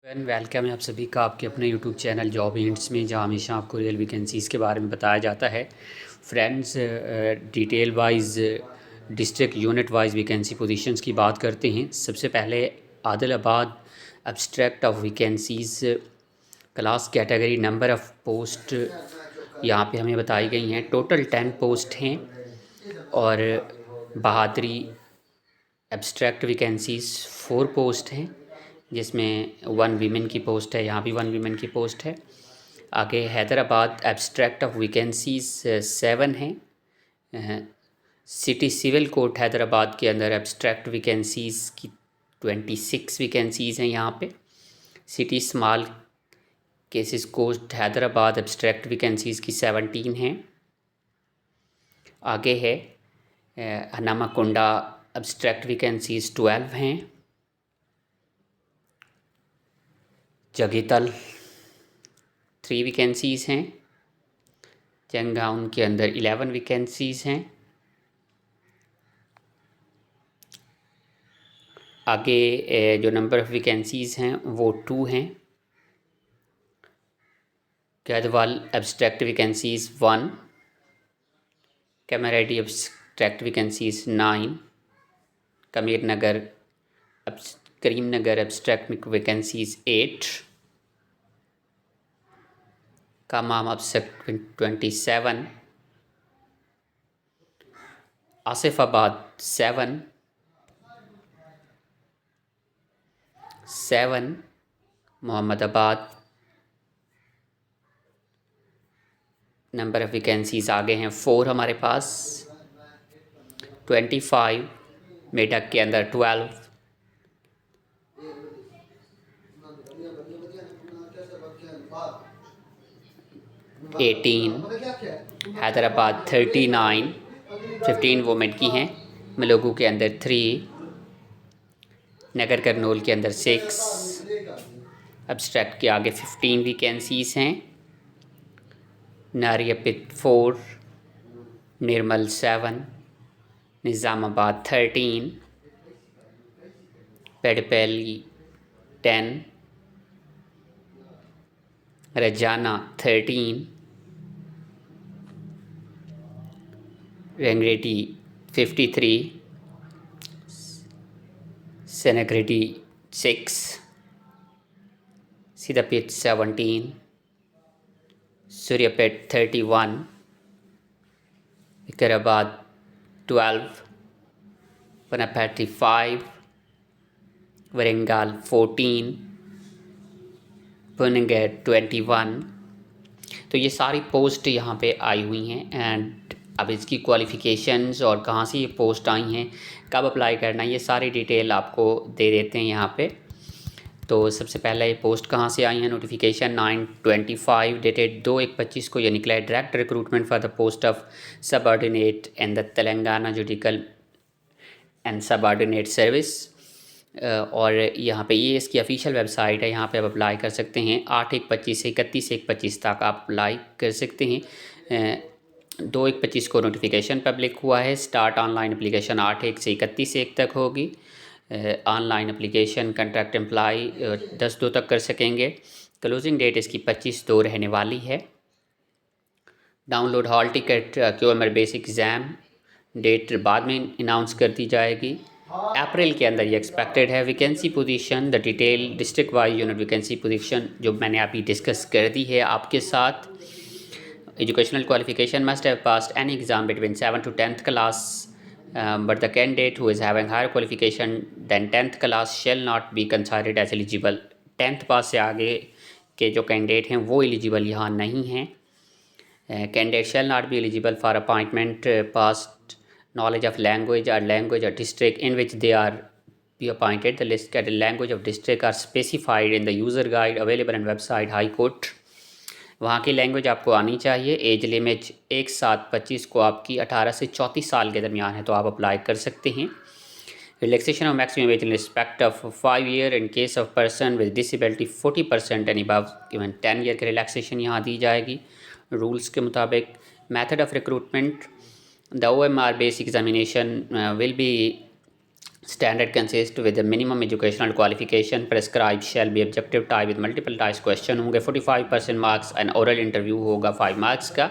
Welcome है आप सभी का आपके अपने यूट्यूब चैनल जॉब हिंट्स में, जहाँ हमेशा आपको रियल वैकेंसीज़ के बारे में बताया जाता है। Friends, detail wise district unit wise vacancy positions की बात करते हैं। सबसे पहले Adilabad abstract of vacancies, class category, number of post यहाँ पे हमें बताई गई हैं। टोटल 10 पोस्ट हैं और बहादरी एब्स्ट्रैक्ट वैकेंसीज़ 4 पोस्ट हैं, जिसमें 1 वीमेन की पोस्ट है। यहाँ भी 1 वीमेन की पोस्ट है। आगे हैदराबाद एब्स्ट्रैक्ट ऑफ वैकेंसीज़ 7 हैं। सिटी सिविल कोर्ट हैदराबाद के अंदर एब्स्ट्रैक्ट वैकेंसीज़ की 26 वैकेंसीज़ हैं यहाँ पे। City small cases court Hyderabad abstract vacancies की 17 हैं। आगे है हनामाकोंडा एब्स्ट्रैक्ट वैकेंसीज़ 12 हैं। जगीतल 3 वैकेंसीज़ हैं। चंगाउन के अंदर 11 वैकेंसीज़ हैं। आगे जो नंबर ऑफ़ वैकेंसीज़ हैं वो 2 हैं। Gadwal abstract vacancies 1, Kamareddy abstract vacancies 9, Karimnagar abstract vacancies 8, Khammam abstract 27, Asifabad 7, Mohammadabad number of vacancies आगे हैं 4 हमारे पास। 25 मेडक के अंदर 12, 18 हैदराबाद 39, 15 वोमेन की हैं। मलोगू के अंदर 3, नगर करनूल के अंदर 6, एब्स्ट्रैक्ट के आगे 15 वैकेंसीज़ हैं। नारियापिट 4, निर्मल 7, निज़ामाबाद 13, पेडपैली 10, रजाना 13, रेंगरेटी 53, सेनेग्रेटी 6, सीतापेट 17, सूर्यापेट 31, विकाराबाद 12, पनापैटी 5, वरंगल 14, पुनगर 21। तो ये सारी पोस्ट यहाँ पे आई हुई हैं। एंड अब इसकी क्वालिफ़िकेशंस और कहाँ से ये पोस्ट आई हैं, कब अप्लाई करना है, ये सारी डिटेल आपको दे देते हैं यहाँ पे। तो सबसे पहले ये पोस्ट कहाँ से आई हैं। नोटिफिकेशन 9/25 डेटेड 2/1/25 को ये निकला है। Direct recruitment for the post of subordinate in the Telangana judicial and subordinate service. और यहाँ पे ये इसकी ऑफिशियल वेबसाइट है, यहाँ पे आप अप्लाई कर सकते हैं। 8/1/25 से 31/1/25 तक आप अप्लाई कर सकते हैं। 2/1/25 को नोटिफिकेशन पब्लिक हुआ है। स्टार्ट ऑनलाइन एप्लीकेशन 8/1 से 31/1 तक होगी। ऑनलाइन एप्लीकेशन कंट्रैक्ट एम्प्लाई 10/2 तक कर सकेंगे। क्लोजिंग डेट इसकी 25/2 रहने वाली है। Download hall ticket QMR basic exam date बाद में अनाउंस कर दी जाएगी। अप्रैल के अंदर ये एक्सपेक्टेड है। Vacancy position, the detail district wise unit vacancy position जो मैंने अभी डिस्कस कर दी है आपके साथ। Educational qualification must have passed any exam between 7th to 10th class, but the candidate who is having higher qualification than 10th class shall not be considered as eligible। 10th पास से आगे के जो candidate हैं वो eligible यहाँ नहीं हैं। Candidate shall not be eligible for appointment past knowledge of language or district in which they are be appointed। The listed language of district are specified in the user guide available on website High Court। वहाँ की language आपको आनी चाहिए। Age limit 1/7/25 को आपकी 18 से 34 साल के दरमियान है, तो आप अप्लाई कर सकते हैं। Relaxation of maximum age in respect of 5 year in case of person with disability 40% and above given 10 year की रिलैक्सेशन यहाँ दी जाएगी रूल्स के मुताबिक। Method of recruitment, the OMR basic examination will be Standard consists with the minimum educational qualification prescribed shall be objective type with multiple choice question होंगे 45% marks and oral interview होगा 5 marks का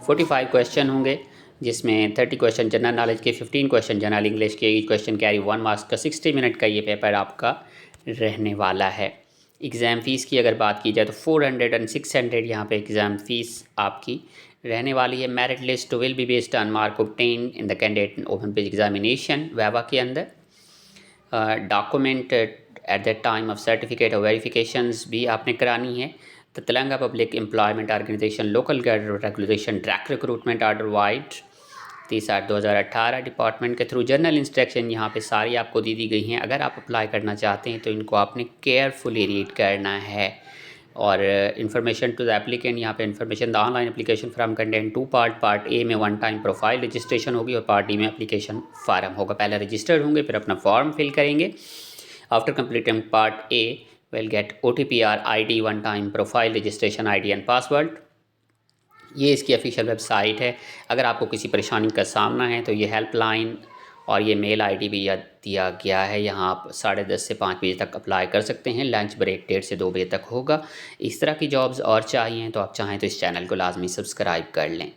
45 question होंगे जिसमें 30 question general knowledge के 15 question general English के each question carry 1 marks का 60 minute का ये पेपर आपका रहने वाला है। एग्ज़ाम फ़ीस की अगर बात की जाए तो 400 और 600 यहाँ पे एग्ज़ाम फ़ीस आपकी रहने वाली है। Merit list will be based on mark obtain in the candidate open page examination viva के अंदर। Document at the time of certificate और वेरिफिकेशंस भी आपने करानी है। तो Telangana public employment organisation local guide regulation track recruitment order vide 30/8/2018 department के through general instruction यहाँ पे सारी आपको दी गई हैं। अगर आप अप्लाई करना चाहते हैं तो इनको आपने केयरफुली रीड करना है। और इन्फॉर्मेशन टू द एप्लीकेंट यहाँ पे information the online application form content 2 part A में 1 टाइम प्रोफाइल रजिस्ट्रेशन होगी और पार्ट डी में एप्लीकेशन फार्म होगा। पहले रजिस्टर्ड होंगे फिर अपना फॉर्म फिल करेंगे। After completing part A will get OTP or ID 1 time profile registration ID and password. ये इसकी ऑफिशियल वेबसाइट है। अगर आपको किसी परेशानी का सामना है तो ये हेल्पलाइन और ये मेल ID भी दिया गया है। यहाँ आप 10:30 से 5 बजे तक अप्लाई कर सकते हैं। लंच ब्रेक 1:30 से 2 बजे तक होगा। इस तरह की जॉब्स और चाहिए तो आप चाहें तो इस चैनल को लाजमी सब्सक्राइब कर लें।